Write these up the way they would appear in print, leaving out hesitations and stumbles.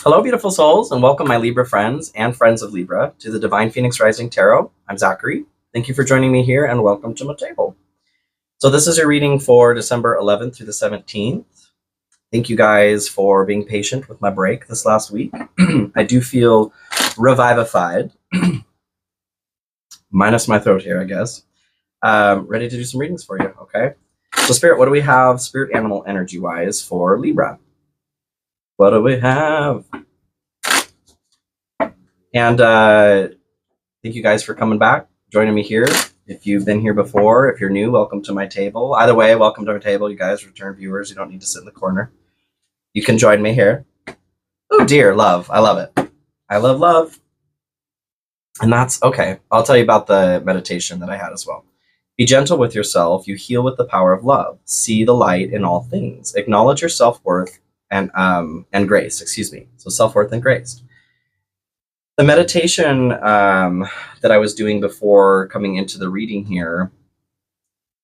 Hello, beautiful souls, and welcome, my Libra friends and friends of Libra, to the Divine Phoenix Rising Tarot. I'm Zachary. Thank you for joining me here, and welcome to my table. So this is your reading for December 11th through the 17th. Thank you guys for being patient with my break this last week. I do feel revivified, minus my throat here, I guess. Ready to do some readings for you, okay? So Spirit, what do we have spirit animal energy-wise for Libra? What do we have? And thank you guys for coming back, joining me here. If you've been here before, if you're new, welcome to my table. Either way, welcome to my table. You guys, return viewers, you don't need to sit in the corner. You can join me here. Oh dear, love. I love it. I love love. And that's okay. I'll tell you about the meditation that I had as well. Be gentle with yourself. You heal with the power of love. See the light in all things. Acknowledge your self-worth and grace, excuse me. So self-worth and grace. The meditation that I was doing before coming into the reading here,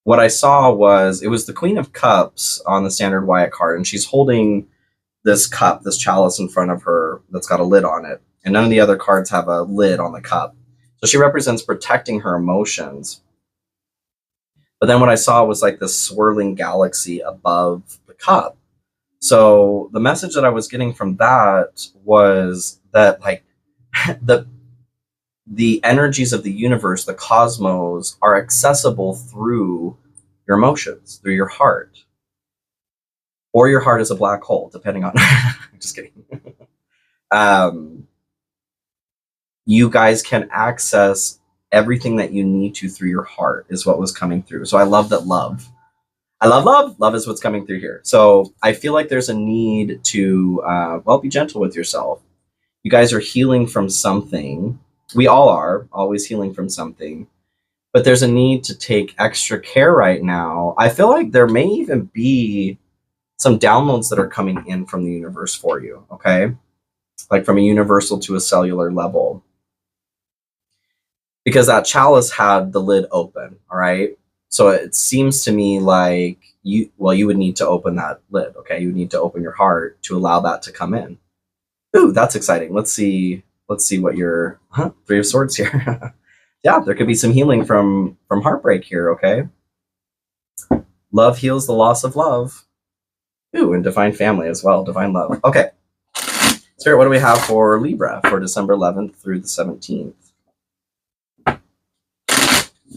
what I saw was, it was the Queen of Cups on the Standard Wyatt card, and she's holding this cup, this chalice in front of her that's got a lid on it, and none of the other cards have a lid on the cup. So she represents protecting her emotions. But then what I saw was like this swirling galaxy above the cup. So the message that I was getting from that was that, like, the energies of the universe, the cosmos, are accessible through your emotions, through your heart. Or your heart is a black hole, depending on... Just kidding. You guys can access everything that you need to through your heart, is what was coming through. So I love that love. I love love. Love is what's coming through here. So I feel like there's a need to, well, be gentle with yourself. You guys are healing from something. We all are always healing from something, but there's a need to take extra care right now. I feel like there may even be some downloads that are coming in from the universe for you, okay? Like from a universal to a cellular level. Because that chalice had the lid open, all right? So it seems to me like you would need to open that lid, okay? You would need to open your heart to allow that to come in. Ooh, that's exciting. Let's see what your Three of Swords here. Yeah, there could be some healing from heartbreak here, okay? Love heals the loss of love. Ooh, and divine family as well, divine love. Okay. Spirit, what do we have for Libra for December 11th through the 17th?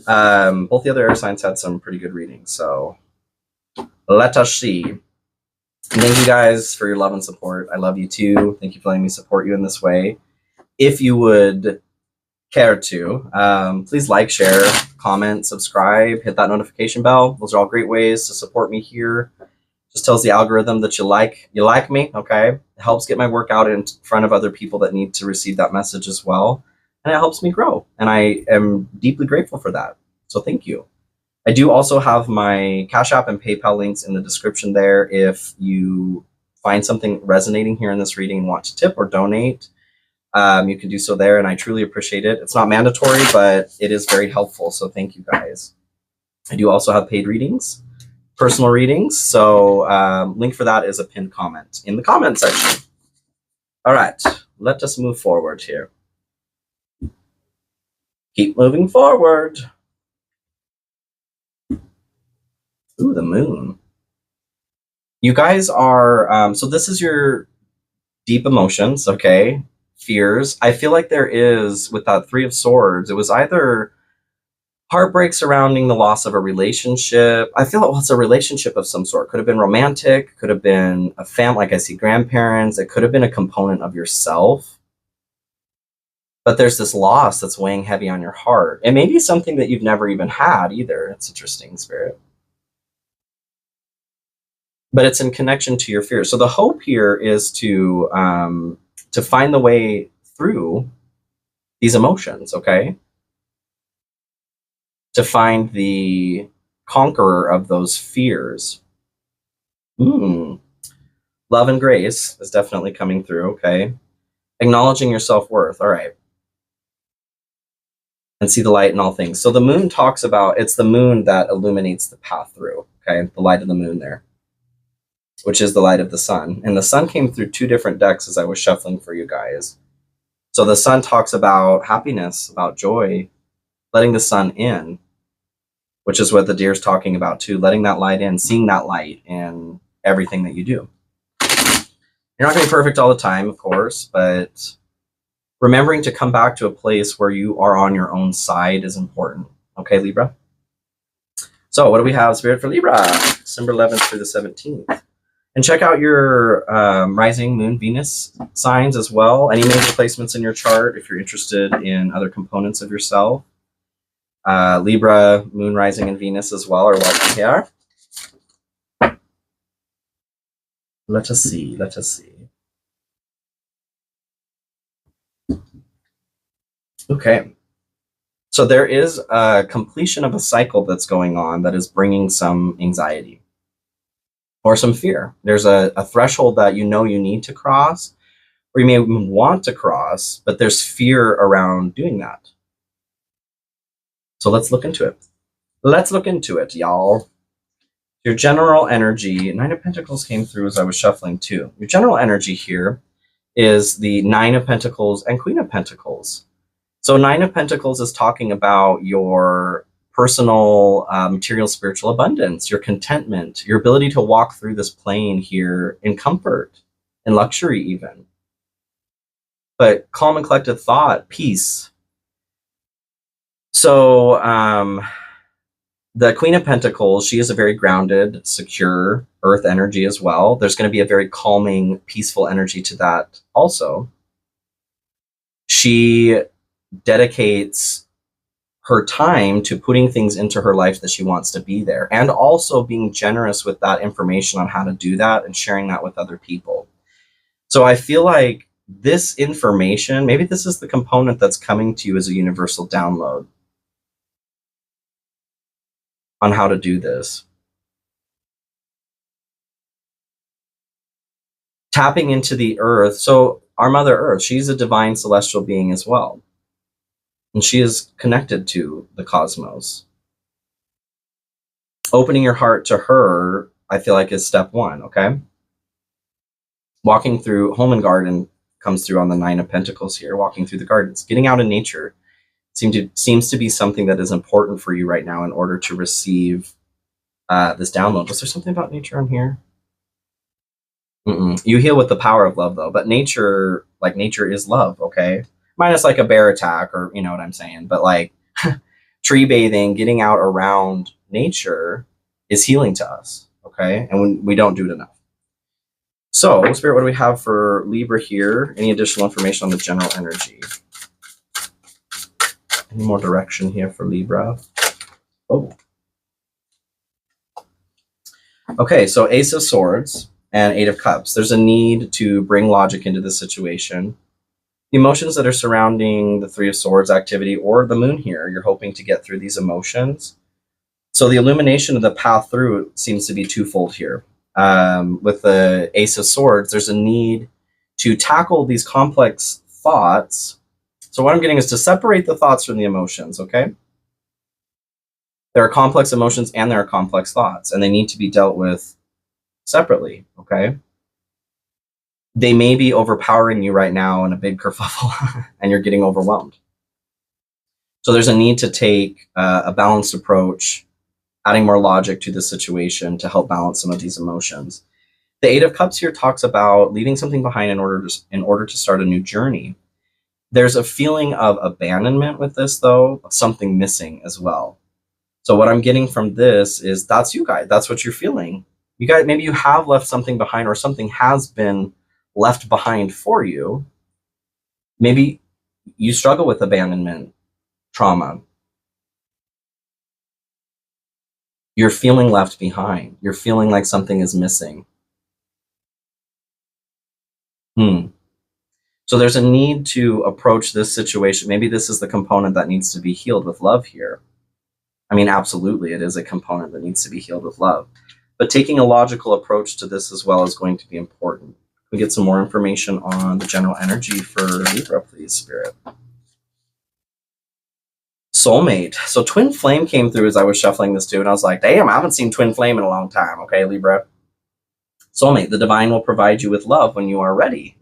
Both the other air signs had some pretty good readings, so let us see. Thank you guys for your love and support. I love you too. Thank you for letting me support you in this way. If you would care to, please like, share, comment, subscribe, hit that notification bell. Those are all great ways to support me here. Just tells the algorithm that you like me, okay? It helps get my work out in front of other people that need to receive that message as well. And it helps me grow. And I am deeply grateful for that. So thank you. I do also have my Cash App and PayPal links in the description there. If you find something resonating here in this reading and want to tip or donate, you can do so there, and I truly appreciate it. It's not mandatory, but it is very helpful, so thank you guys. I do also have paid readings, personal readings, so link for that is a pinned comment in the comment section. All right, let us move forward here. Keep moving forward. Ooh, the moon. You guys are, so this is your deep emotions, okay? Fears. I feel like there is, with that Three of Swords, it was either heartbreak surrounding the loss of a relationship. I feel like it's a relationship of some sort. Could have been romantic, could have been a family, like I see grandparents. It could have been a component of yourself. But there's this loss that's weighing heavy on your heart. It may be something that you've never even had either. It's interesting, Spirit. But it's in connection to your fear. So the hope here is to find the way through these emotions, okay? To find the conqueror of those fears. Love and grace is definitely coming through, okay? Acknowledging your self-worth, all right. And see the light in all things. So the moon talks about, it's the moon that illuminates the path through, okay? The light of the moon there. which is the light of the sun. And the sun came through 2 different decks as I was shuffling for you guys. So the sun talks about happiness, about joy, letting the sun in, which is what the deer's talking about too, letting that light in, seeing that light in everything that you do. You're not going to be perfect all the time, of course, but remembering to come back to a place where you are on your own side is important. Okay, Libra? So what do we have, Spirit, for Libra? December 11th through the 17th. And check out your rising, moon, Venus signs as well. Any major placements in your chart if you're interested in other components of yourself. Libra, moon, rising, and Venus as well are welcome here. Let us see. Let us see. Okay. So there is a completion of a cycle that's going on that is bringing some anxiety or some fear. There's a threshold that you know you need to cross, or you may even want to cross, but there's fear around doing that. So let's look into it. Let's look into it, y'all. Your general energy, 9 of Pentacles came through as I was shuffling too. Your general energy here is the 9 of Pentacles and Queen of Pentacles. So 9 of Pentacles is talking about your personal, material, spiritual abundance, your contentment, your ability to walk through this plane here in comfort, in luxury even. But calm and collected thought, peace. So the Queen of Pentacles, she is a very grounded, secure earth energy as well. There's going to be a very calming, peaceful energy to that also. She dedicates her time to putting things into her life that she wants to be there, and also being generous with that information on how to do that and sharing that with other people. So I feel like this information, maybe this is the component that's coming to you as a universal download on how to do this. Tapping into the earth. So our Mother Earth, she's a divine celestial being as well. And she is connected to the cosmos. Opening your heart to her, I feel like, is step 1, okay? Walking through home and garden comes through on the 9 of Pentacles here, walking through the gardens. Getting out in nature seems to be something that is important for you right now in order to receive this download. Was there something about nature on here? You heal with the power of love, though. But nature, like, nature is love, okay? Minus like a bear attack, or you know what I'm saying. But like tree bathing, getting out around nature is healing to us, okay? And we don't do it enough. So, Spirit, what do we have for Libra here? Any additional information on the general energy? Any more direction here for Libra? Oh. Okay, so Ace of Swords and 8 of Cups. There's a need to bring logic into the situation. The emotions that are surrounding the 3 of Swords activity or the moon here, you're hoping to get through these emotions. So the illumination of the path through seems to be twofold here. With the Ace of Swords, there's a need to tackle these complex thoughts. So what I'm getting is to separate the thoughts from the emotions, okay? There are complex emotions and there are complex thoughts, and they need to be dealt with separately, okay? They may be overpowering you right now in a big kerfuffle and you're getting overwhelmed. So there's a need to take a balanced approach, adding more logic to the situation to help balance some of these emotions. The 8 of Cups here talks about leaving something behind in order to start a new journey. There's a feeling of abandonment with this, though, of something missing as well. So what I'm getting from this is that's you guys. That's what you're feeling. You guys, maybe you have left something behind, or something has been left behind for you. Maybe you struggle with abandonment trauma. You're feeling left behind. You're feeling like something is missing. So there's a need to approach this situation. Maybe this is the component that needs to be healed with love here. I mean, absolutely, it is a component that needs to be healed with love. But taking a logical approach to this as well is going to be important. We get some more information on the general energy for Libra, please, Spirit. Soulmate. So Twin Flame came through as I was shuffling this too, and I was like, damn, I haven't seen Twin Flame in a long time, okay, Libra? Soulmate, the divine will provide you with love when you are ready.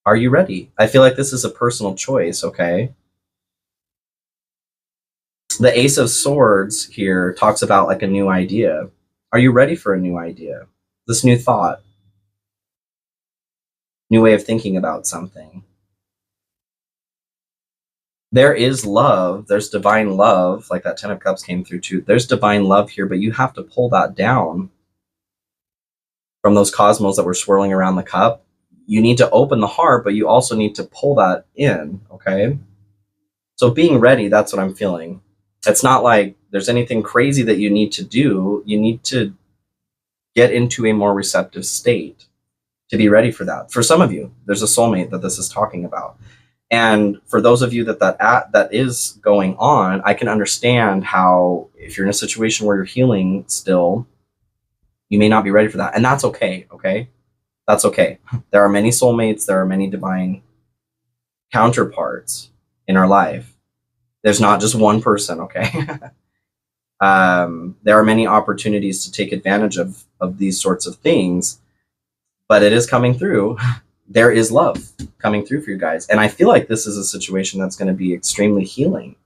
Are you ready? I feel like this is a personal choice, okay? The Ace of Swords here talks about like a new idea. Are you ready for a new idea? This new thought, new way of thinking about something. There is love. There's divine love, like that 10 of Cups came through too. There's divine love here, but you have to pull that down from those cosmos that were swirling around the cup. You need to open the heart, but you also need to pull that in, okay? So being ready, that's what I'm feeling. It's not like there's anything crazy that you need to do. You need to get into a more receptive state to be ready for that. For some of you, there's a soulmate that this is talking about. And for those of you that is going on, I can understand how if you're in a situation where you're healing still, you may not be ready for that. And that's okay, okay? That's okay. There are many soulmates. There are many divine counterparts in our life. There's not just one person, okay? There are many opportunities to take advantage of these sorts of things, but it is coming through. There is love coming through for you guys. And I feel like this is a situation that's going to be extremely healing,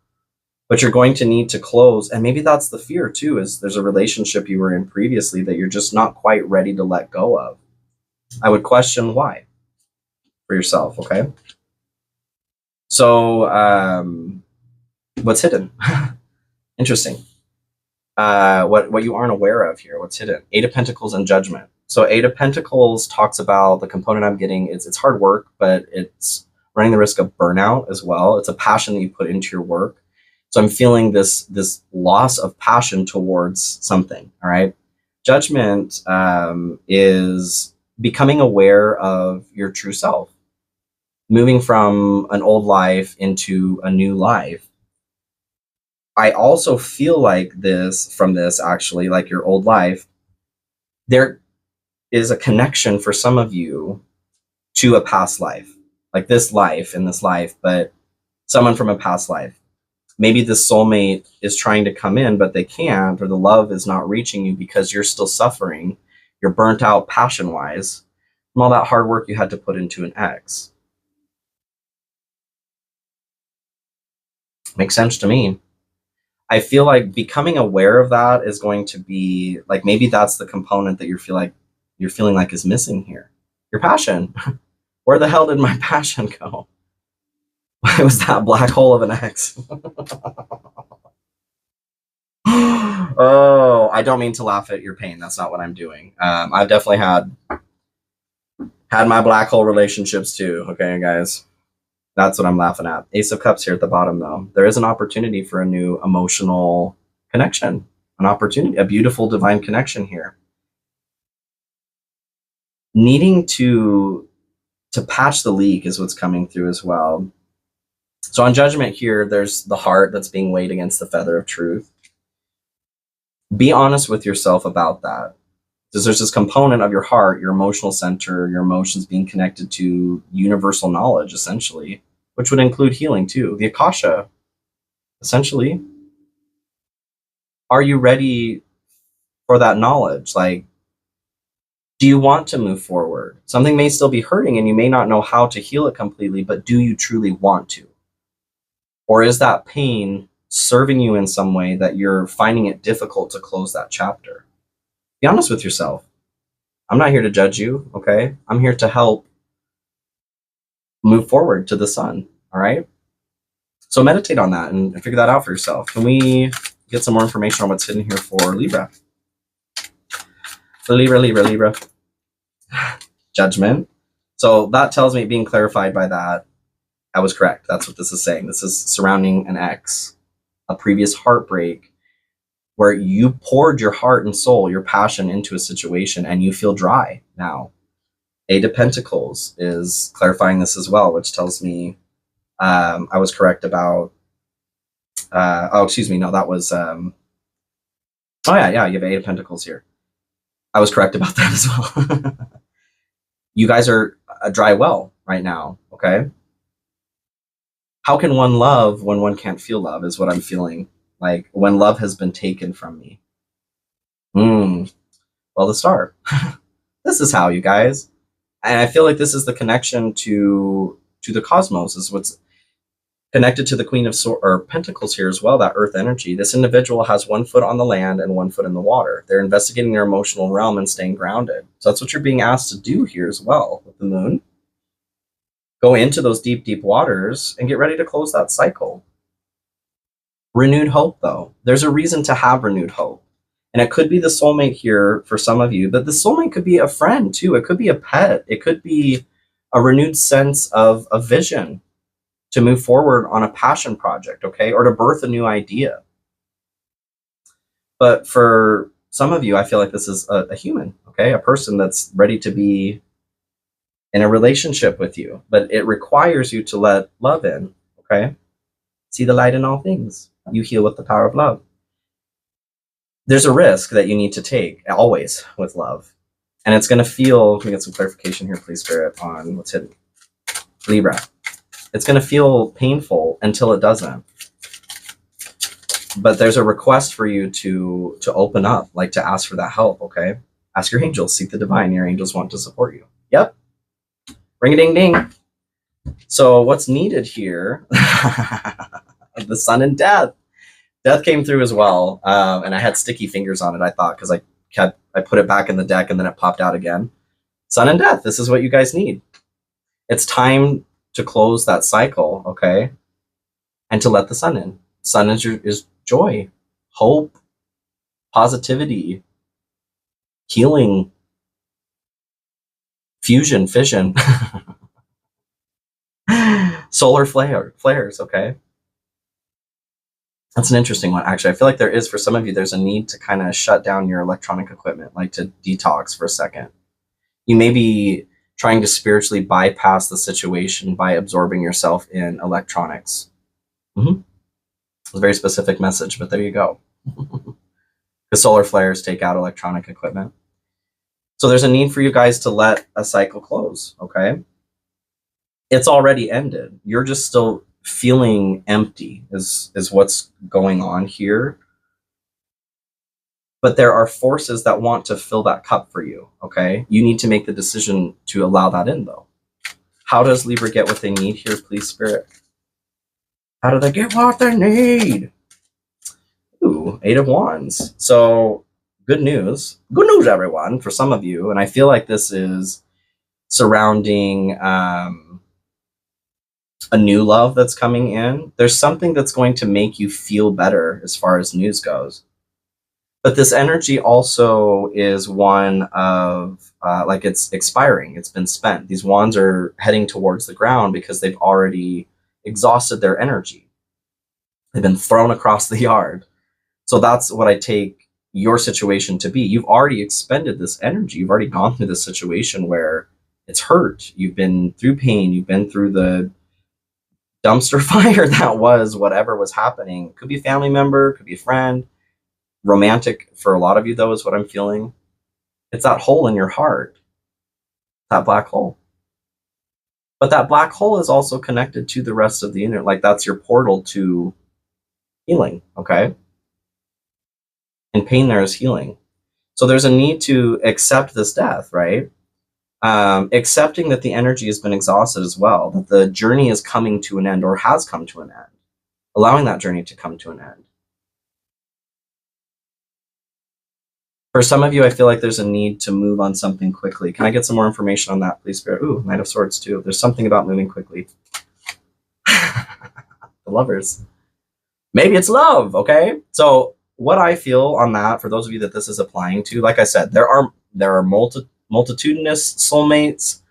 but you're going to need to close. And maybe that's the fear too, is there's a relationship you were in previously that you're just not quite ready to let go of. I would question why for yourself, okay? So what's hidden? Interesting. What you aren't aware of here, what's hidden? 8 of Pentacles and Judgment. So 8 of Pentacles talks about the component I'm getting. It's hard work, but it's running the risk of burnout as well. It's a passion that you put into your work. So I'm feeling this loss of passion towards something, all right? Judgment is becoming aware of your true self, moving from an old life into a new life. I also feel like from this actually, like your old life, there is a connection for some of you to a past life, like this life in this life, but someone from a past life. Maybe the soulmate is trying to come in, but they can't, or the love is not reaching you because you're still suffering. You're burnt out passion-wise from all that hard work you had to put into an ex. Makes sense to me. I feel like becoming aware of that is going to be like, maybe that's the component that you're feeling like is missing here. Your passion. Where the hell did my passion go? Why was that black hole of an ex? Oh, I don't mean to laugh at your pain. That's not what I'm doing. I've definitely had my black hole relationships too. Okay, guys. That's what I'm laughing at. Ace of Cups here at the bottom, though. There is an opportunity for a new emotional connection, an opportunity, a beautiful divine connection here. Needing to patch the leak is what's coming through as well. So on Judgment here, there's the heart that's being weighed against the feather of truth. Be honest with yourself about that. Because there's this component of your heart, your emotional center, your emotions being connected to universal knowledge, essentially, which would include healing too. The Akasha, essentially. Are you ready for that knowledge? Like, do you want to move forward? Something may still be hurting and you may not know how to heal it completely, but do you truly want to? Or is that pain serving you in some way that you're finding it difficult to close that chapter? Be honest with yourself. I'm not here to judge you, okay? I'm here to help move forward to the sun, all right? So meditate on that and figure that out for yourself. Can we get some more information on what's hidden here for Libra? Libra. Judgment. So that tells me, being clarified by that, I was correct. That's what this is saying. This is surrounding an ex, a previous heartbreak, where you poured your heart and soul, your passion into a situation and you feel dry now. 8 of Pentacles is clarifying this as well, which tells me I was correct about, oh, excuse me. No, that was, oh yeah, you have 8 of Pentacles here. I was correct about that as well. You guys are a dry well right now, okay? How can one love when one can't feel love is what I'm feeling. Like when love has been taken from me. Well, the star. This is how, you guys. And I feel like this is the connection to the cosmos, is what's connected to the Queen of Pentacles here as well, that earth energy. This individual has 1 foot on the land and 1 foot in the water. They're investigating their emotional realm and staying grounded. So that's what you're being asked to do here as well with the moon. Go into those deep, deep waters and get ready to close that cycle. Renewed hope, though. There's a reason to have renewed hope. And it could be the soulmate here for some of you, but the soulmate could be a friend too. It could be a pet. It could be a renewed sense of a vision to move forward on a passion project, okay? Or to birth a new idea. But for some of you, I feel like this is a human, okay? A person that's ready to be in a relationship with you, but it requires you to let love in, okay? See the light in all things. You heal with the power of love. There's a risk that you need to take always with love. And it's going to feel, can we get some clarification here, please, Spirit, on what's hidden? Libra. It's going to feel painful until it doesn't. But there's a request for you to open up, like to ask for that help, okay? Ask your angels, seek the divine. Your angels want to support you. Yep. Ring-a-ding-ding. So what's needed here, the sun and death. Death came through as well, and I had sticky fingers on it, I thought, because I put it back in the deck and then it popped out again. Sun and death, this is what you guys need. It's time to close that cycle, okay? And to let the sun in. Sun is joy, hope, positivity, healing, fusion, fission, solar flares, okay? That's an interesting one, actually. I feel like there is, for some of you, there's a need to kind of shut down your electronic equipment, like to detox for a second. You may be trying to spiritually bypass the situation by absorbing yourself in electronics. It's a very specific message, but there you go. The solar flares take out electronic equipment. So there's a need for you guys to let a cycle close, okay? It's already ended. You're just still feeling empty is what's going on here. But there are forces that want to fill that cup for you, okay? You need to make the decision to allow that in, though. How does Libra get what they need here, please, Spirit? How do they get what they need? Ooh, 8 of Wands. So good news. Good news, everyone, for some of you. And I feel like this is surrounding a new love that's coming in. There's something that's going to make you feel better as far as news goes. But this energy also is one of, like it's expiring. It's been spent. These wands are heading towards the ground because they've already exhausted their energy. They've been thrown across the yard. So that's what I take your situation to be. You've already expended this energy. You've already gone through this situation where it's hurt. You've been through pain. You've been through the dumpster fire that was whatever was happening. Could be a family member, could be a friend. Romantic for a lot of you, though, is what I'm feeling. It's that hole in your heart, that black hole. But that black hole is also connected to the rest of the universe. Like that's your portal to healing, okay? And pain there is healing. So there's a need to accept this death, right? Accepting that the energy has been exhausted as well, that the journey is coming to an end or has come to an end. Allowing that journey to come to an end. For some of you, I feel like there's a need to move on something quickly. Can I get some more information on that, please, Spirit? Ooh, Knight of Swords, too. There's something about moving quickly. The Lovers. Maybe it's love, okay? So what I feel on that, for those of you that this is applying to, like I said, there are multitudinous soulmates,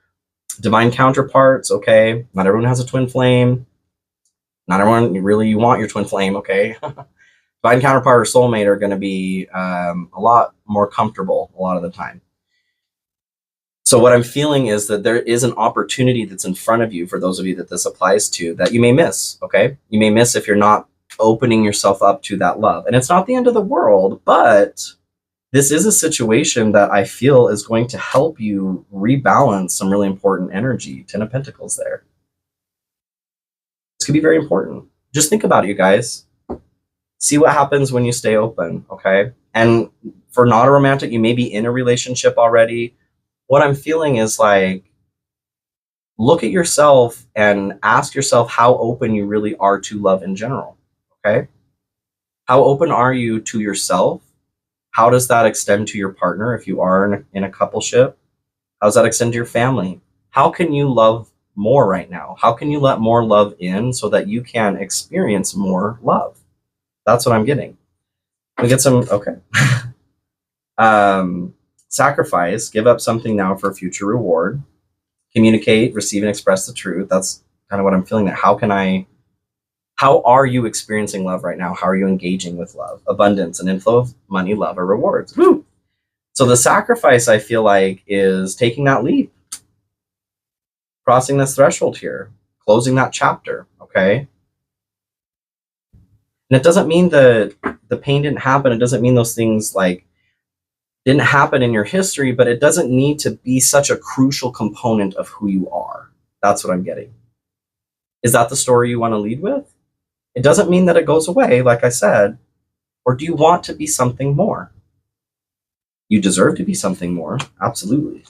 divine counterparts, okay? Not everyone has a twin flame. Not everyone really you want your twin flame, okay? Divine counterpart or soulmate are going to be a lot more comfortable a lot of the time. So what I'm feeling is that there is an opportunity that's in front of you, for those of you that this applies to, that you may miss, okay? You may miss if you're not opening yourself up to that love. And it's not the end of the world, but this is a situation that I feel is going to help you rebalance some really important energy. 10 of Pentacles there. This could be very important. Just think about it, you guys. See what happens when you stay open, okay? And For not a romantic, you may be in a relationship already. What I'm feeling is like, look at yourself and ask yourself how open you really are to love in general. Okay? How open are you to yourself? How does that extend to your partner if you are in a coupleship? How does that extend to your family? How can you love more right now? How can you let more love in so that you can experience more love? That's what I'm getting. We get some, okay. Sacrifice, give up something now for future reward. Communicate, receive, and express the truth. That's kind of what I'm feeling. That how are you experiencing love right now? How are you engaging with love? Abundance, an inflow of money, love, or rewards. Woo! So the sacrifice, I feel like, is taking that leap, crossing this threshold here, closing that chapter, okay? And it doesn't mean that the pain didn't happen. It doesn't mean those things like didn't happen in your history, but it doesn't need to be such a crucial component of who you are. That's what I'm getting. Is that the story you want to lead with? It doesn't mean that it goes away, like I said. Or do you want to be something more? You deserve to be something more. Absolutely.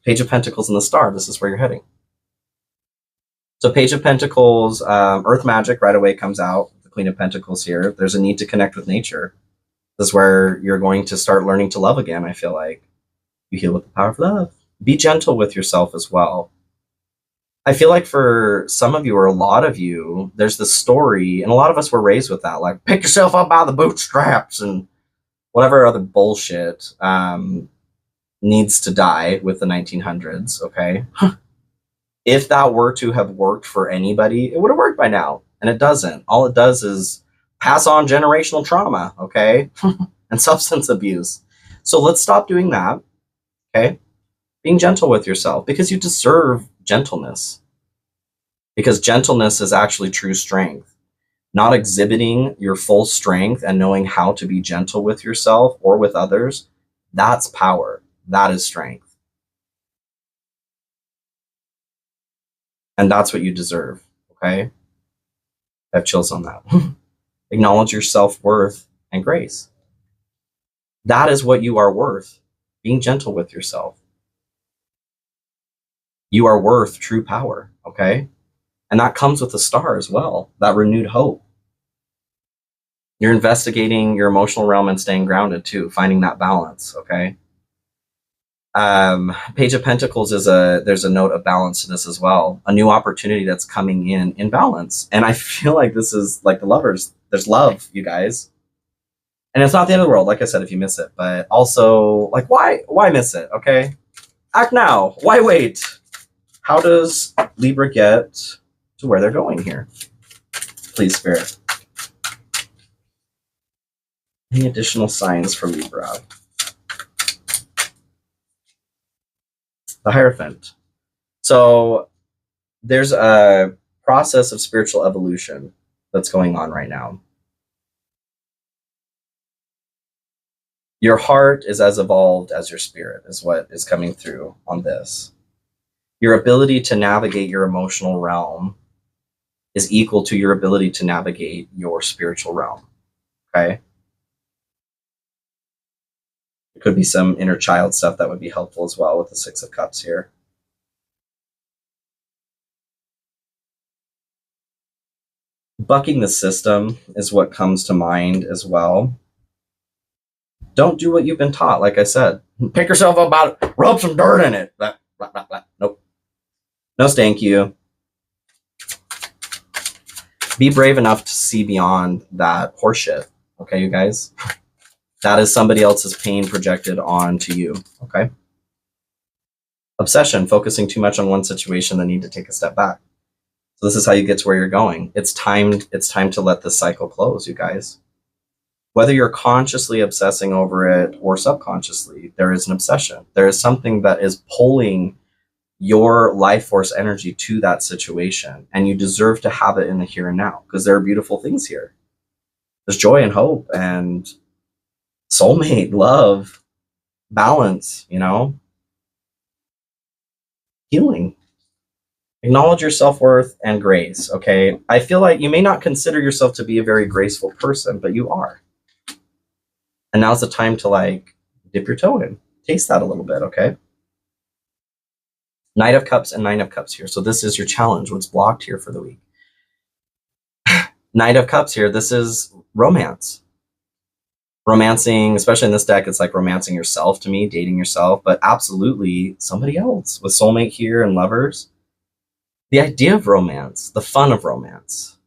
Page of Pentacles and the Star. This is where you're heading. So Page of Pentacles, Earth Magic right away comes out. The Queen of Pentacles here. There's a need to connect with nature. This is where you're going to start learning to love again, I feel like. You heal with the power of love. Be gentle with yourself as well. I feel like for some of you, or a lot of you, there's this story, and a lot of us were raised with that, like, pick yourself up by the bootstraps, and whatever other bullshit needs to die with the 1900s, okay? If that were to have worked for anybody, it would have worked by now, and it doesn't. All it does is pass on generational trauma, okay? And substance abuse. So let's stop doing that, okay? Being gentle with yourself, because you deserve gentleness. Because gentleness is actually true strength. Not exhibiting your full strength and knowing how to be gentle with yourself or with others, that's power. That is strength. And that's what you deserve, okay? I have chills on that. Acknowledge your self-worth and grace. That is what you are worth. Being gentle with yourself. You are worth true power, okay? And that comes with the Star as well, that renewed hope. You're investigating your emotional realm and staying grounded too, finding that balance, okay? Page of Pentacles there's a note of balance to this as well. A new opportunity that's coming in balance. And I feel like this is like the lovers. There's love, you guys. And it's not the end of the world, like I said, if you miss it. But also, like, why miss it, okay? Act now. Why wait? How does Libra get to where they're going here? Please, Spirit. Any additional signs for Libra? The Hierophant. So there's a process of spiritual evolution that's going on right now. Your heart is as evolved as your spirit, is what is coming through on this. Your ability to navigate your emotional realm is equal to your ability to navigate your spiritual realm, okay? There could be some inner child stuff that would be helpful as well with the Six of Cups here. Bucking the system is what comes to mind as well. Don't do what you've been taught, like I said. Pick yourself up about it, rub some dirt in it. Blah, blah, blah, blah. Nope. No thank you. Be brave enough to see beyond that horseshit, okay, you guys? That is somebody else's pain projected onto you, okay? Obsession, focusing too much on one situation, the need to take a step back. So this is how you get to where you're going. It's time to let this cycle close, you guys. Whether you're consciously obsessing over it or subconsciously, there is an obsession. There is something that is pulling your life force energy to that situation, and you deserve to have it in the here and now, because there are beautiful things here. There's joy and hope and soulmate, love, balance, you know, healing. Acknowledge your self-worth and grace, okay? I feel like you may not consider yourself to be a very graceful person, but you are. And now's the time to like dip your toe in, taste that a little bit, okay? Knight of Cups and Nine of Cups here. So this is your challenge, what's blocked here for the week. Knight of Cups here, this is romance. Romancing, especially in this deck, it's like romancing yourself to me, dating yourself, but absolutely somebody else with soulmate here and lovers. The idea of romance, the fun of romance.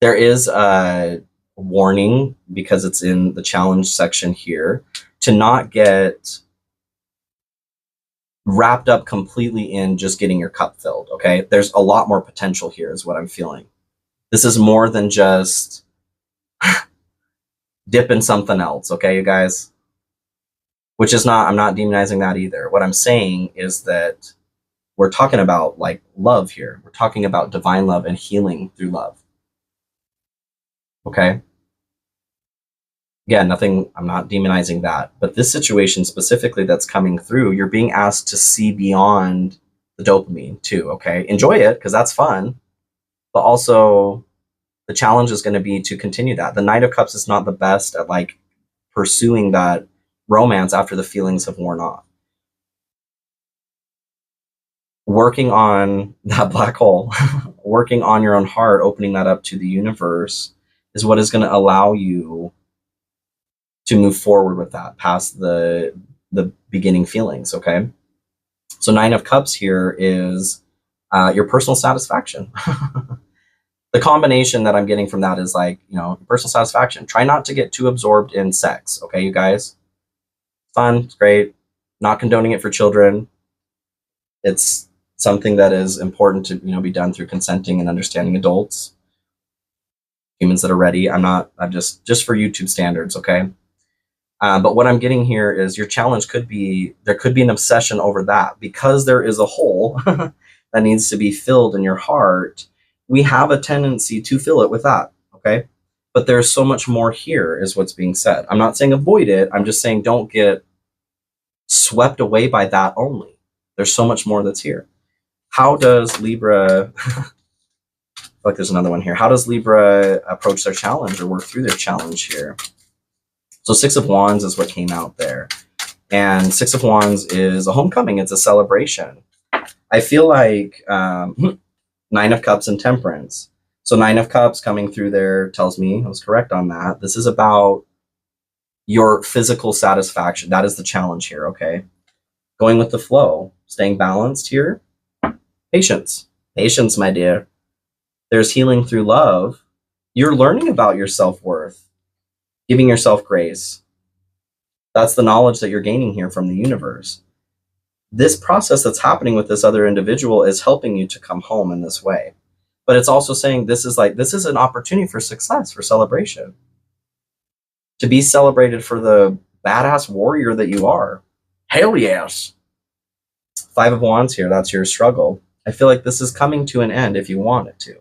There is a warning, because it's in the challenge section here, to not get wrapped up completely in just getting your cup filled, okay? There's a lot more potential here is what I'm feeling. This is more than just dip in something else, okay, you guys? Which is not, I'm not demonizing that either. What I'm saying is that we're talking about like love here. We're talking about divine love and healing through love. Okay? Again, nothing, I'm not demonizing that. But this situation specifically that's coming through, you're being asked to see beyond the dopamine too, okay? Enjoy it, because that's fun. But also, the challenge is going to be to continue that. The Knight of Cups is not the best at like pursuing that romance after the feelings have worn off. Working on that black hole, working on your own heart, opening that up to the universe is what is going to allow you to move forward with that past the beginning feelings, okay? So Nine of Cups here is your personal satisfaction. The combination that I'm getting from that is like, you know, personal satisfaction. Try not to get too absorbed in sex, okay, you guys? Fun, it's great. Not condoning it for children. It's something that is important to, you know, be done through consenting and understanding adults, humans that are ready. I'm just for YouTube standards, okay? But what I'm getting here is your challenge could be, there could be an obsession over that, because there is a hole that needs to be filled in your heart. We have a tendency to fill it with that, okay? But there's so much more here is what's being said. I'm not saying avoid it. I'm just saying don't get swept away by that only. There's so much more that's here. How does Libra, I feel like there's another one here. How does Libra approach their challenge or work through their challenge here? So Six of Wands is what came out there. And Six of Wands is a homecoming. It's a celebration. I feel like Nine of Cups and Temperance. So Nine of Cups coming through there tells me I was correct on that. This is about your physical satisfaction. That is the challenge here, okay? Going with the flow, staying balanced here. Patience. Patience, my dear. There's healing through love. You're learning about your self-worth, giving yourself grace. That's the knowledge that you're gaining here from the universe. This process that's happening with this other individual is helping you to come home in this way. But it's also saying this is an opportunity for success, for celebration. To be celebrated for the badass warrior that you are. Hell yes. Five of Wands here, that's your struggle. I feel like this is coming to an end if you want it to.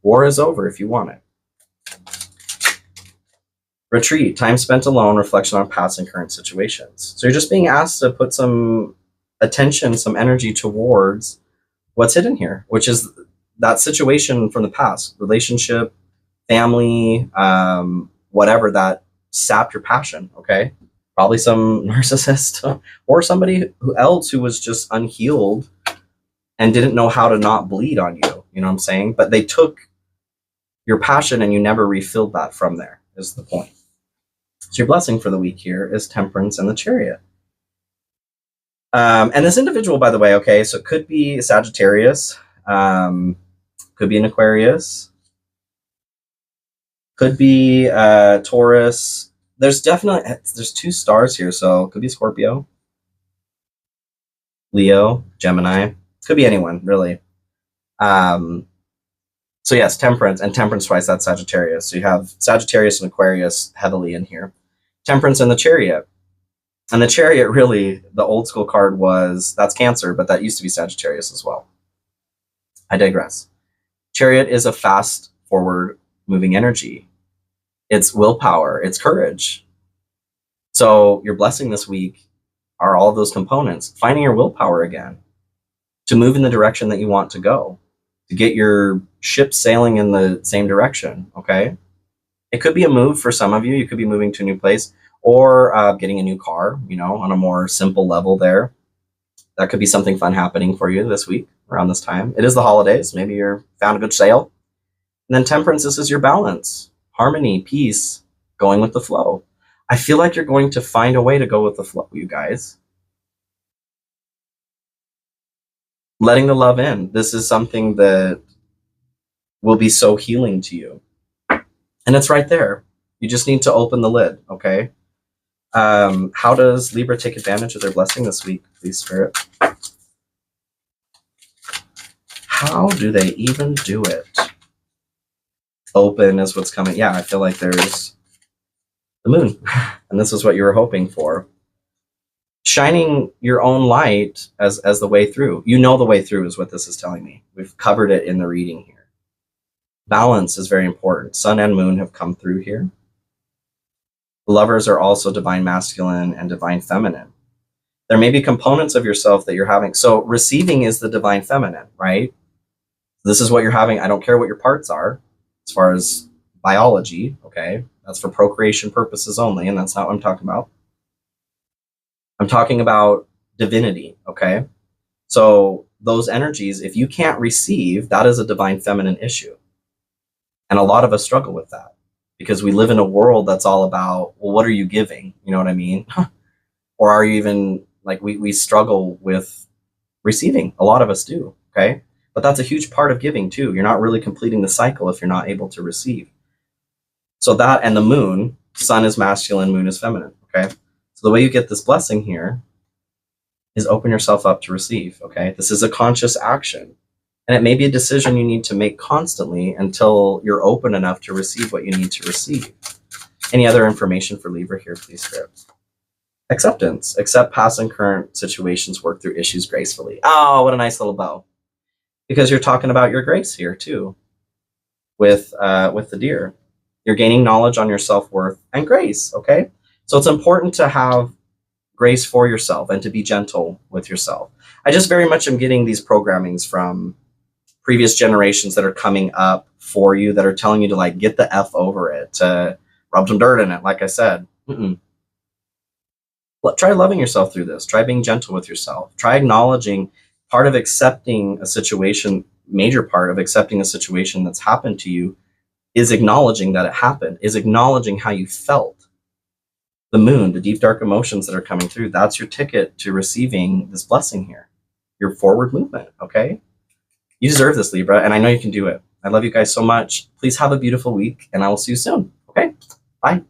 War is over if you want it. Retreat, time spent alone, reflection on past and current situations. So you're just being asked to put some attention, some energy towards what's hidden here, which is that situation from the past, relationship, family, whatever that sapped your passion, okay? Probably some narcissist or somebody else who was just unhealed and didn't know how to not bleed on you, you know what I'm saying? But they took your passion and you never refilled that from there, is the point. So your blessing for the week here is Temperance and the Chariot. And this individual, by the way, okay, so it could be Sagittarius, could be an Aquarius, could be Taurus. There's two stars here, so it could be Scorpio, Leo, Gemini, could be anyone, really. So yes, Temperance, and Temperance twice, that's Sagittarius. So you have Sagittarius and Aquarius heavily in here. Temperance and the Chariot. And the Chariot, really, the old school card that's Cancer, but that used to be Sagittarius as well. I digress. Chariot is a fast, forward, moving energy. It's willpower, it's courage. So your blessing this week are all of those components. Finding your willpower again to move in the direction that you want to go, to get your ship sailing in the same direction, okay? It could be a move for some of you. You could be moving to a new place or getting a new car, you know, on a more simple level there. That could be something fun happening for you this week around this time. It is the holidays. Maybe you're found a good sale. And then temperance, this is your balance, harmony, peace, going with the flow. I feel like you're going to find a way to go with the flow, you guys. Letting the love in. This is something that will be so healing to you. And it's right there. You just need to open the lid, okay? How does Libra take advantage of their blessing this week, please, Spirit? How do they even do it? Open is what's coming. Yeah, I feel like there's the moon. And this is what you were hoping for. Shining your own light as the way through. You know the way through is what this is telling me. We've covered it in the reading here. Balance is very important. Sun and moon have come through here. Lovers are also divine masculine and divine feminine. There may be components of yourself that you're having. So receiving is the divine feminine, right? This is what you're having. I don't care what your parts are as far as biology, okay? That's for procreation purposes only, and that's not what I'm talking about. I'm talking about divinity, okay? So those energies, if you can't receive, that is a divine feminine issue. And a lot of us struggle with that because we live in a world that's all about, well, what are you giving? You know what I mean? Or are you even, like, we struggle with receiving. A lot of us do, okay? But that's a huge part of giving too. You're not really completing the cycle if you're not able to receive. So that and the moon, sun is masculine, moon is feminine, okay? So the way you get this blessing here is open yourself up to receive, okay? This is a conscious action. And it may be a decision you need to make constantly until you're open enough to receive what you need to receive. Any other information for Libra here, please, Spirit? Acceptance. Accept past and current situations, work through issues gracefully. Oh, what a nice little bow. Because you're talking about your grace here too with the deer. You're gaining knowledge on your self-worth and grace, okay? So it's important to have grace for yourself and to be gentle with yourself. I just very much am getting these programmings from previous generations that are coming up for you that are telling you to, like, get the F over it, to rub some dirt in it, like I said. Try loving yourself through this. Try being gentle with yourself. Try acknowledging part of accepting a situation, major part of accepting a situation that's happened to you is acknowledging that it happened, is acknowledging how you felt. The moon, the deep, dark emotions that are coming through, that's your ticket to receiving this blessing here. Your forward movement, okay? You deserve this, Libra, and I know you can do it. I love you guys so much. Please have a beautiful week, and I will see you soon, okay? Bye.